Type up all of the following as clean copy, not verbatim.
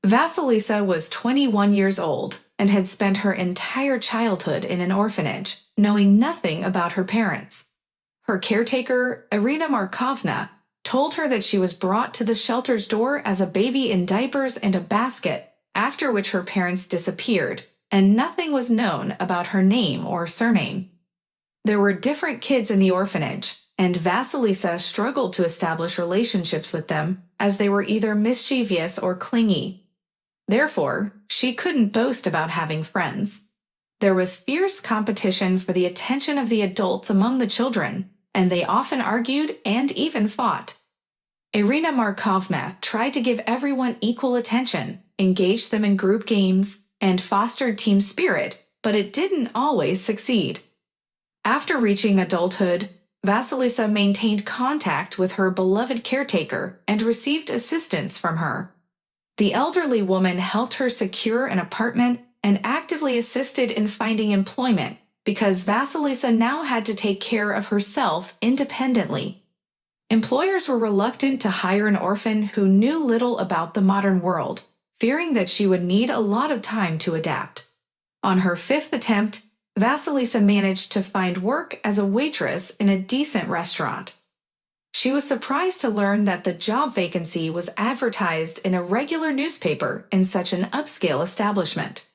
Vasilisa was 21 years old and had spent her entire childhood in an orphanage, knowing nothing about her parents. Her caretaker, Irina Markovna, told her that she was brought to the shelter's door as a baby in diapers and a basket, after which her parents disappeared, and nothing was known about her name or surname. There were different kids in the orphanage, and Vasilisa struggled to establish relationships with them, as they were either mischievous or clingy. Therefore, she couldn't boast about having friends. There was fierce competition for the attention of the adults among the children, and they often argued and even fought. Irina Markovna tried to give everyone equal attention, engaged them in group games, and fostered team spirit, but it didn't always succeed. After reaching adulthood, Vasilisa maintained contact with her beloved caretaker and received assistance from her. The elderly woman helped her secure an apartment and actively assisted in finding employment because Vasilisa now had to take care of herself independently. Employers were reluctant to hire an orphan who knew little about the modern world, fearing that she would need a lot of time to adapt. On her fifth attempt, Vasilisa managed to find work as a waitress in a decent restaurant. She was surprised to learn that the job vacancy was advertised in a regular newspaper in such an upscale establishment.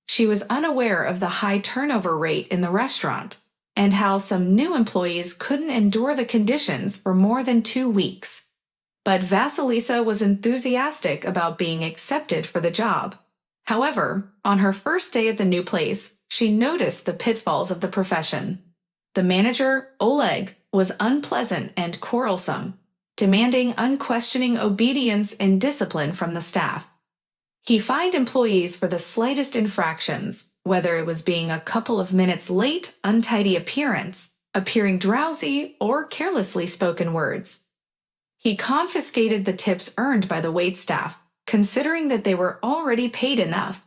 She was unaware of the high turnover rate in the restaurant and how some new employees couldn't endure the conditions for more than 2 weeks. But Vasilisa was enthusiastic about being accepted for the job. However, on her first day at the new place, she noticed the pitfalls of the profession. The manager, Oleg, was unpleasant and quarrelsome, demanding unquestioning obedience and discipline from the staff. He fined employees for the slightest infractions, whether it was being a couple of minutes late, untidy appearance, appearing drowsy, or carelessly spoken words. He confiscated the tips earned by the waitstaff, considering that they were already paid enough.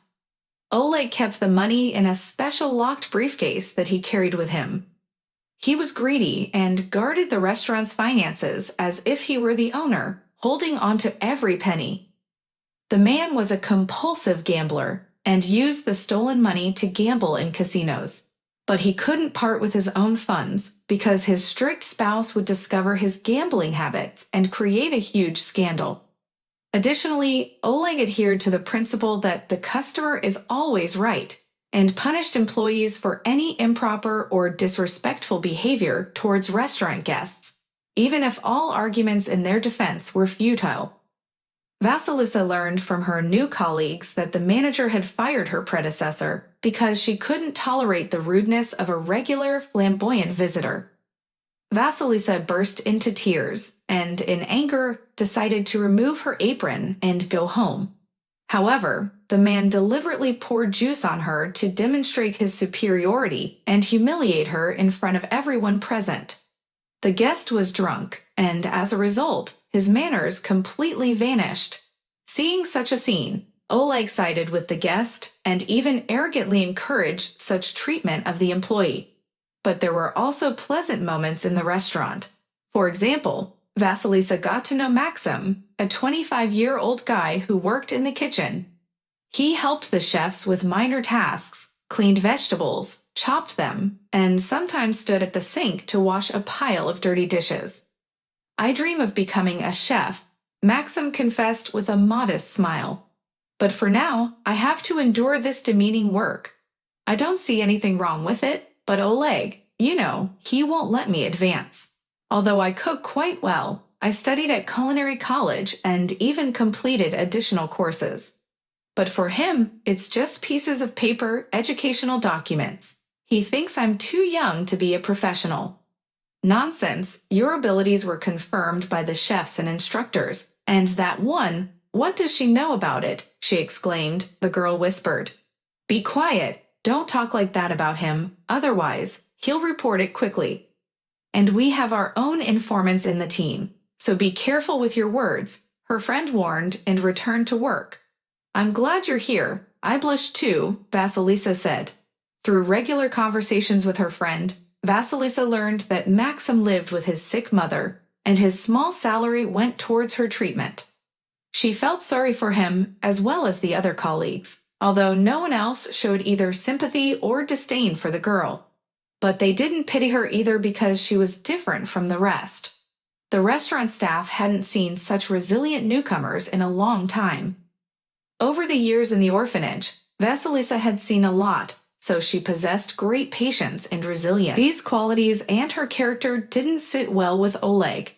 Oleg kept the money in a special locked briefcase that he carried with him. He was greedy and guarded the restaurant's finances as if he were the owner, holding onto every penny. The man was a compulsive gambler and used the stolen money to gamble in casinos. But he couldn't part with his own funds because his strict spouse would discover his gambling habits and create a huge scandal. Additionally, Oleg adhered to the principle that the customer is always right and punished employees for any improper or disrespectful behavior towards restaurant guests, even if all arguments in their defense were futile. Vasilisa learned from her new colleagues that the manager had fired her predecessor because she couldn't tolerate the rudeness of a regular, flamboyant visitor. Vasilisa burst into tears and, in anger, decided to remove her apron and go home. However, the man deliberately poured juice on her to demonstrate his superiority and humiliate her in front of everyone present. The guest was drunk, and as a result, his manners completely vanished. Seeing such a scene, Oleg sided with the guest and even arrogantly encouraged such treatment of the employee. But there were also pleasant moments in the restaurant. For example, Vasilisa got to know Maxim, a 25-year-old guy who worked in the kitchen. He helped the chefs with minor tasks, cleaned vegetables, chopped them, and sometimes stood at the sink to wash a pile of dirty dishes. "I dream of becoming a chef," Maxim confessed with a modest smile. "But for now, I have to endure this demeaning work. I don't see anything wrong with it, but Oleg, he won't let me advance. Although I cook quite well, I studied at culinary college and even completed additional courses. But for him, it's just pieces of paper, educational documents. He thinks I'm too young to be a professional." "Nonsense, your abilities were confirmed by the chefs and instructors, and that one, what does she know about it?" she exclaimed, the girl whispered. "Be quiet, don't talk like that about him, otherwise, he'll report it quickly. And we have our own informants in the team, so be careful with your words," her friend warned and returned to work. "I'm glad you're here, I blush too," Vasilisa said. Through regular conversations with her friend, Vasilisa learned that Maxim lived with his sick mother, and his small salary went towards her treatment. She felt sorry for him as well as the other colleagues, although no one else showed either sympathy or disdain for the girl. But they didn't pity her either because she was different from the rest. The restaurant staff hadn't seen such resilient newcomers in a long time. Over the years in the orphanage, Vasilisa had seen a lot, so she possessed great patience and resilience. These qualities and her character didn't sit well with Oleg.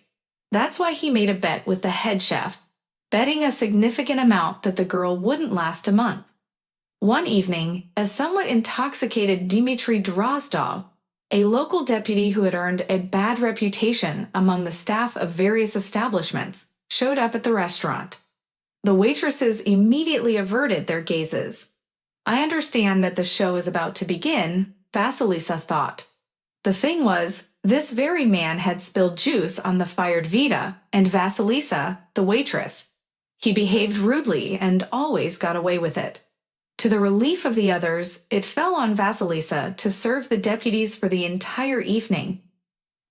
That's why he made a bet with the head chef, betting a significant amount that the girl wouldn't last a month. One evening, a somewhat intoxicated Dmitry Drozdov, a local deputy who had earned a bad reputation among the staff of various establishments, showed up at the restaurant. The waitresses immediately averted their gazes. I understand that the show is about to begin, Vasilisa thought. The thing was, this very man had spilled juice on the fired Vita and Vasilisa, the waitress. He behaved rudely and always got away with it. To the relief of the others, it fell on Vasilisa to serve the deputies for the entire evening.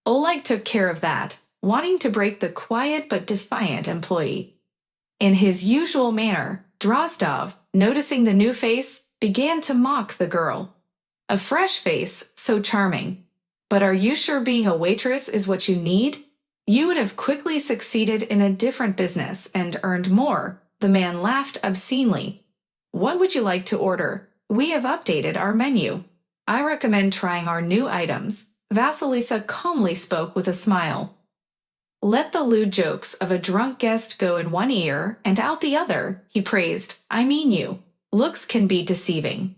Oleg took care of that, wanting to break the quiet but defiant employee. In his usual manner, Drozdov, noticing the new face, began to mock the girl. A fresh face, so charming. But are you sure being a waitress is what you need? You would have quickly succeeded in a different business and earned more. The man laughed obscenely. What would you like to order? We have updated our menu. I recommend trying our new items. Vasilisa calmly spoke with a smile. Let the lewd jokes of a drunk guest go in one ear and out the other, he praised. I mean you. Looks can be deceiving.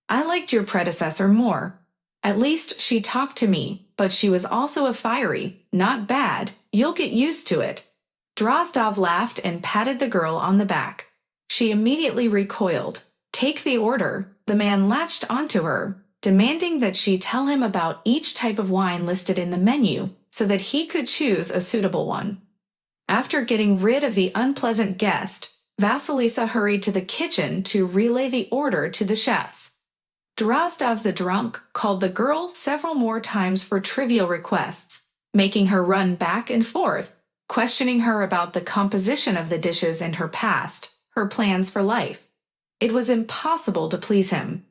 I liked your predecessor more. At least she talked to me, but she was also a fiery, not bad. You'll get used to it. Drozdov laughed and patted the girl on the back. She immediately recoiled. Take the order. The man latched onto her, demanding that she tell him about each type of wine listed in the menu so that he could choose a suitable one. After getting rid of the unpleasant guest, Vasilisa hurried to the kitchen to relay the order to the chefs. Drozdov the drunk called the girl several more times for trivial requests, making her run back and forth, questioning her about the composition of the dishes in her past, her plans for life. It was impossible to please him.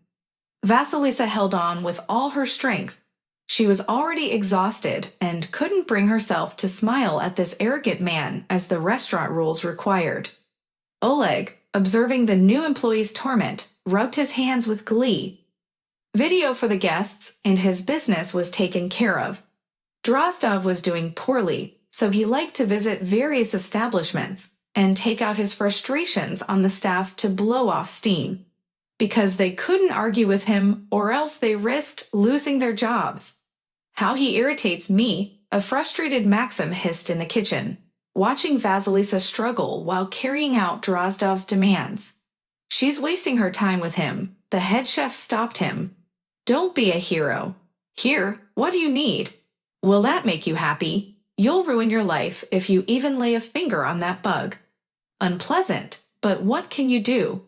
Vasilisa held on with all her strength. She was already exhausted and couldn't bring herself to smile at this arrogant man as the restaurant rules required. Oleg, observing the new employee's torment, rubbed his hands with glee. Video for the guests and his business was taken care of. Drozdov was doing poorly, so he liked to visit various establishments and take out his frustrations on the staff to blow off steam. Because they couldn't argue with him or else they risked losing their jobs. How he irritates me, a frustrated Maxim hissed in the kitchen, watching Vasilisa struggle while carrying out Drozdov's demands. She's wasting her time with him. The head chef stopped him. Don't be a hero. Here, what do you need? Will that make you happy? You'll ruin your life if you even lay a finger on that bug. Unpleasant, but what can you do?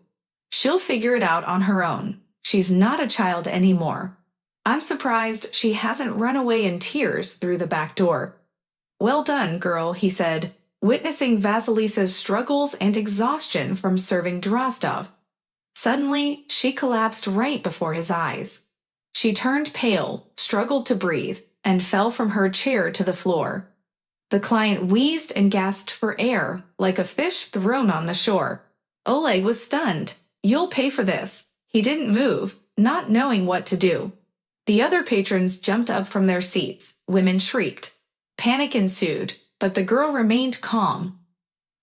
She'll figure it out on her own. She's not a child anymore. I'm surprised she hasn't run away in tears through the back door. Well done, girl, he said, witnessing Vasilisa's struggles and exhaustion from serving Drozdov. Suddenly, she collapsed right before his eyes. She turned pale, struggled to breathe, and fell from her chair to the floor. The client wheezed and gasped for air, like a fish thrown on the shore. Oleg was stunned. You'll pay for this. He didn't move, not knowing what to do. The other patrons jumped up from their seats. Women shrieked. Panic ensued, but the girl remained calm.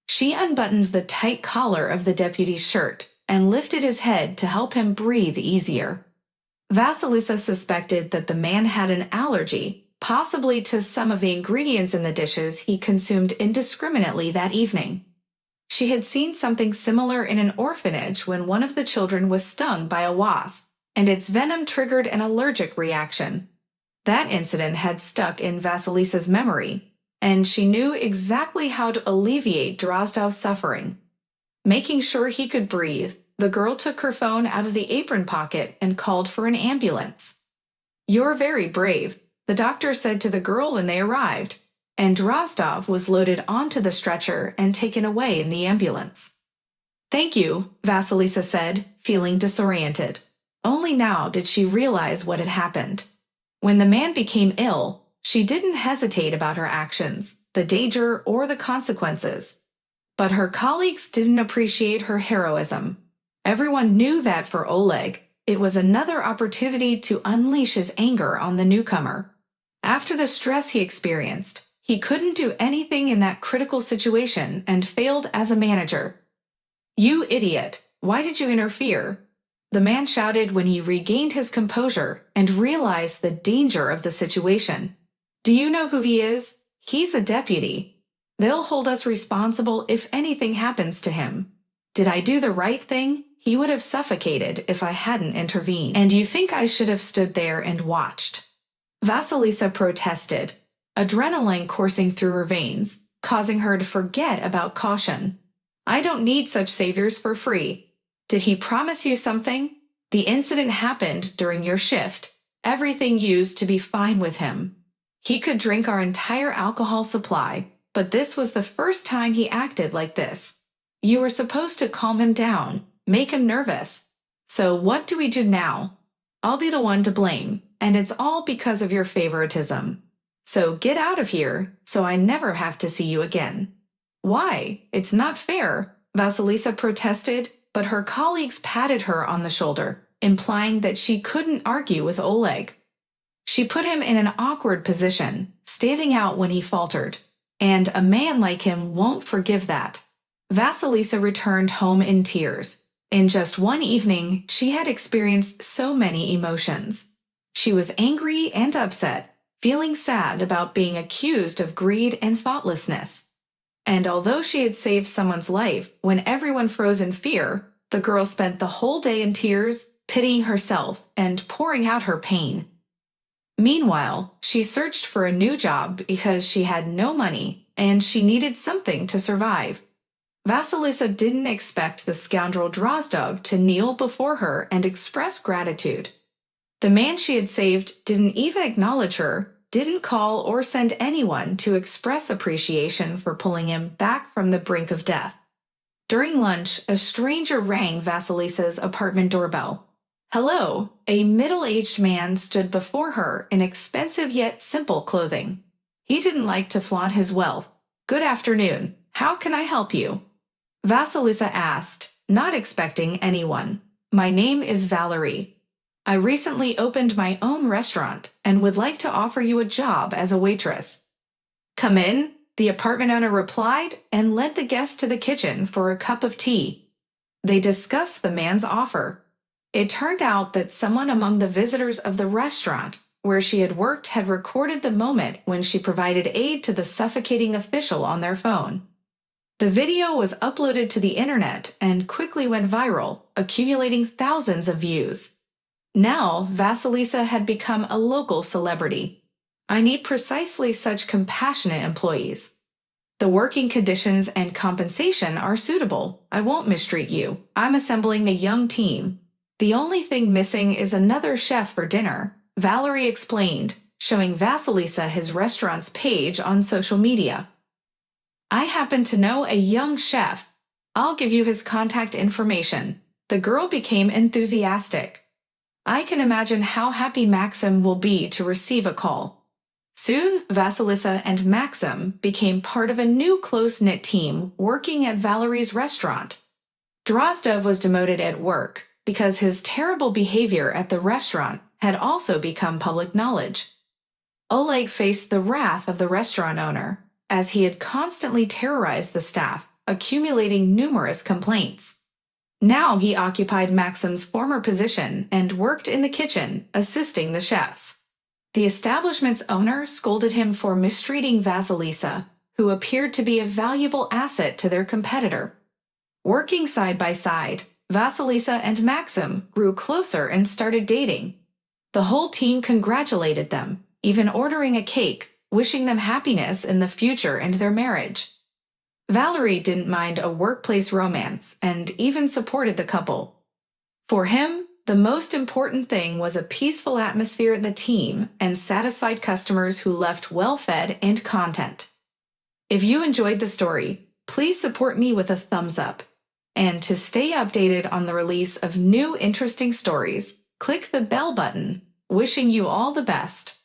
She unbuttoned the tight collar of the deputy's shirt and lifted his head to help him breathe easier. Vasilisa suspected that the man had an allergy, possibly to some of the ingredients in the dishes he consumed indiscriminately that evening. She had seen something similar in an orphanage when one of the children was stung by a wasp, and its venom triggered an allergic reaction. That incident had stuck in Vasilisa's memory, and she knew exactly how to alleviate Drozdov's suffering. Making sure he could breathe, the girl took her phone out of the apron pocket and called for an ambulance. You're very brave, the doctor said to the girl when they arrived. and Drozdov was loaded onto the stretcher and taken away in the ambulance. "Thank you," Vasilisa said, feeling disoriented. Only now did she realize what had happened. When the man became ill, she didn't hesitate about her actions, the danger, or the consequences. But her colleagues didn't appreciate her heroism. Everyone knew that for Oleg, it was another opportunity to unleash his anger on the newcomer. After the stress he experienced, he couldn't do anything in that critical situation and failed as a manager. "You idiot! Why did you interfere?" the man shouted when he regained his composure and realized the danger of the situation. "Do you know who he is? He's a deputy. They'll hold us responsible if anything happens to him. Did I do the right thing? He would have suffocated if I hadn't intervened. And you think I should have stood there and watched?" Vasilisa protested, adrenaline coursing through her veins, causing her to forget about caution. "I don't need such saviors for free. Did he promise you something? The incident happened during your shift. Everything used to be fine with him. He could drink our entire alcohol supply, but this was the first time he acted like this. You were supposed to calm him down, make him nervous. So what do we do now? I'll be the one to blame, and it's all because of your favoritism. So get out of here, so I never have to see you again." "Why? It's not fair," Vasilisa protested, but her colleagues patted her on the shoulder, implying that she couldn't argue with Oleg. She put him in an awkward position, standing out when he faltered, and a man like him won't forgive that. Vasilisa returned home in tears. In just one evening, she had experienced so many emotions. She was angry and upset, feeling sad about being accused of greed and thoughtlessness. And although she had saved someone's life when everyone froze in fear, the girl spent the whole day in tears, pitying herself and pouring out her pain. Meanwhile, she searched for a new job because she had no money and she needed something to survive. Vasilisa didn't expect the scoundrel Drozdov to kneel before her and express gratitude. The man she had saved didn't even acknowledge her, didn't call or send anyone to express appreciation for pulling him back from the brink of death. During lunch, a stranger rang Vasilisa's apartment doorbell. "Hello," a middle-aged man stood before her in expensive yet simple clothing. He didn't like to flaunt his wealth. "Good afternoon. How can I help you?" Vasilisa asked, not expecting anyone. "My name is Valerie. I recently opened my own restaurant and would like to offer you a job as a waitress." "Come in," the apartment owner replied and led the guest to the kitchen for a cup of tea. They discussed the man's offer. It turned out that someone among the visitors of the restaurant where she had worked had recorded the moment when she provided aid to the suffocating official on their phone. The video was uploaded to the internet and quickly went viral, accumulating thousands of views. Now, Vasilisa had become a local celebrity. "I need precisely such compassionate employees. The working conditions and compensation are suitable. I won't mistreat you. I'm assembling a young team. The only thing missing is another chef for dinner," Valerie explained, showing Vasilisa his restaurant's page on social media. "I happen to know a young chef. I'll give you his contact information." The girl became enthusiastic. "I can imagine how happy Maxim will be to receive a call." Soon, Vasilisa and Maxim became part of a new close-knit team working at Valerie's restaurant. Drozdov was demoted at work because his terrible behavior at the restaurant had also become public knowledge. Oleg faced the wrath of the restaurant owner, as he had constantly terrorized the staff, accumulating numerous complaints. Now he occupied Maxim's former position and worked in the kitchen, assisting the chefs. The establishment's owner scolded him for mistreating Vasilisa, who appeared to be a valuable asset to their competitor. Working side by side, Vasilisa and Maxim grew closer and started dating. The whole team congratulated them, even ordering a cake, wishing them happiness in the future and their marriage. Valerie didn't mind a workplace romance and even supported the couple. For him, The most important thing was a peaceful atmosphere at the team and satisfied customers who left well-fed and content. If you enjoyed the story, please support me with a thumbs up. And to stay updated on the release of new interesting stories, click the bell button. Wishing you all the best.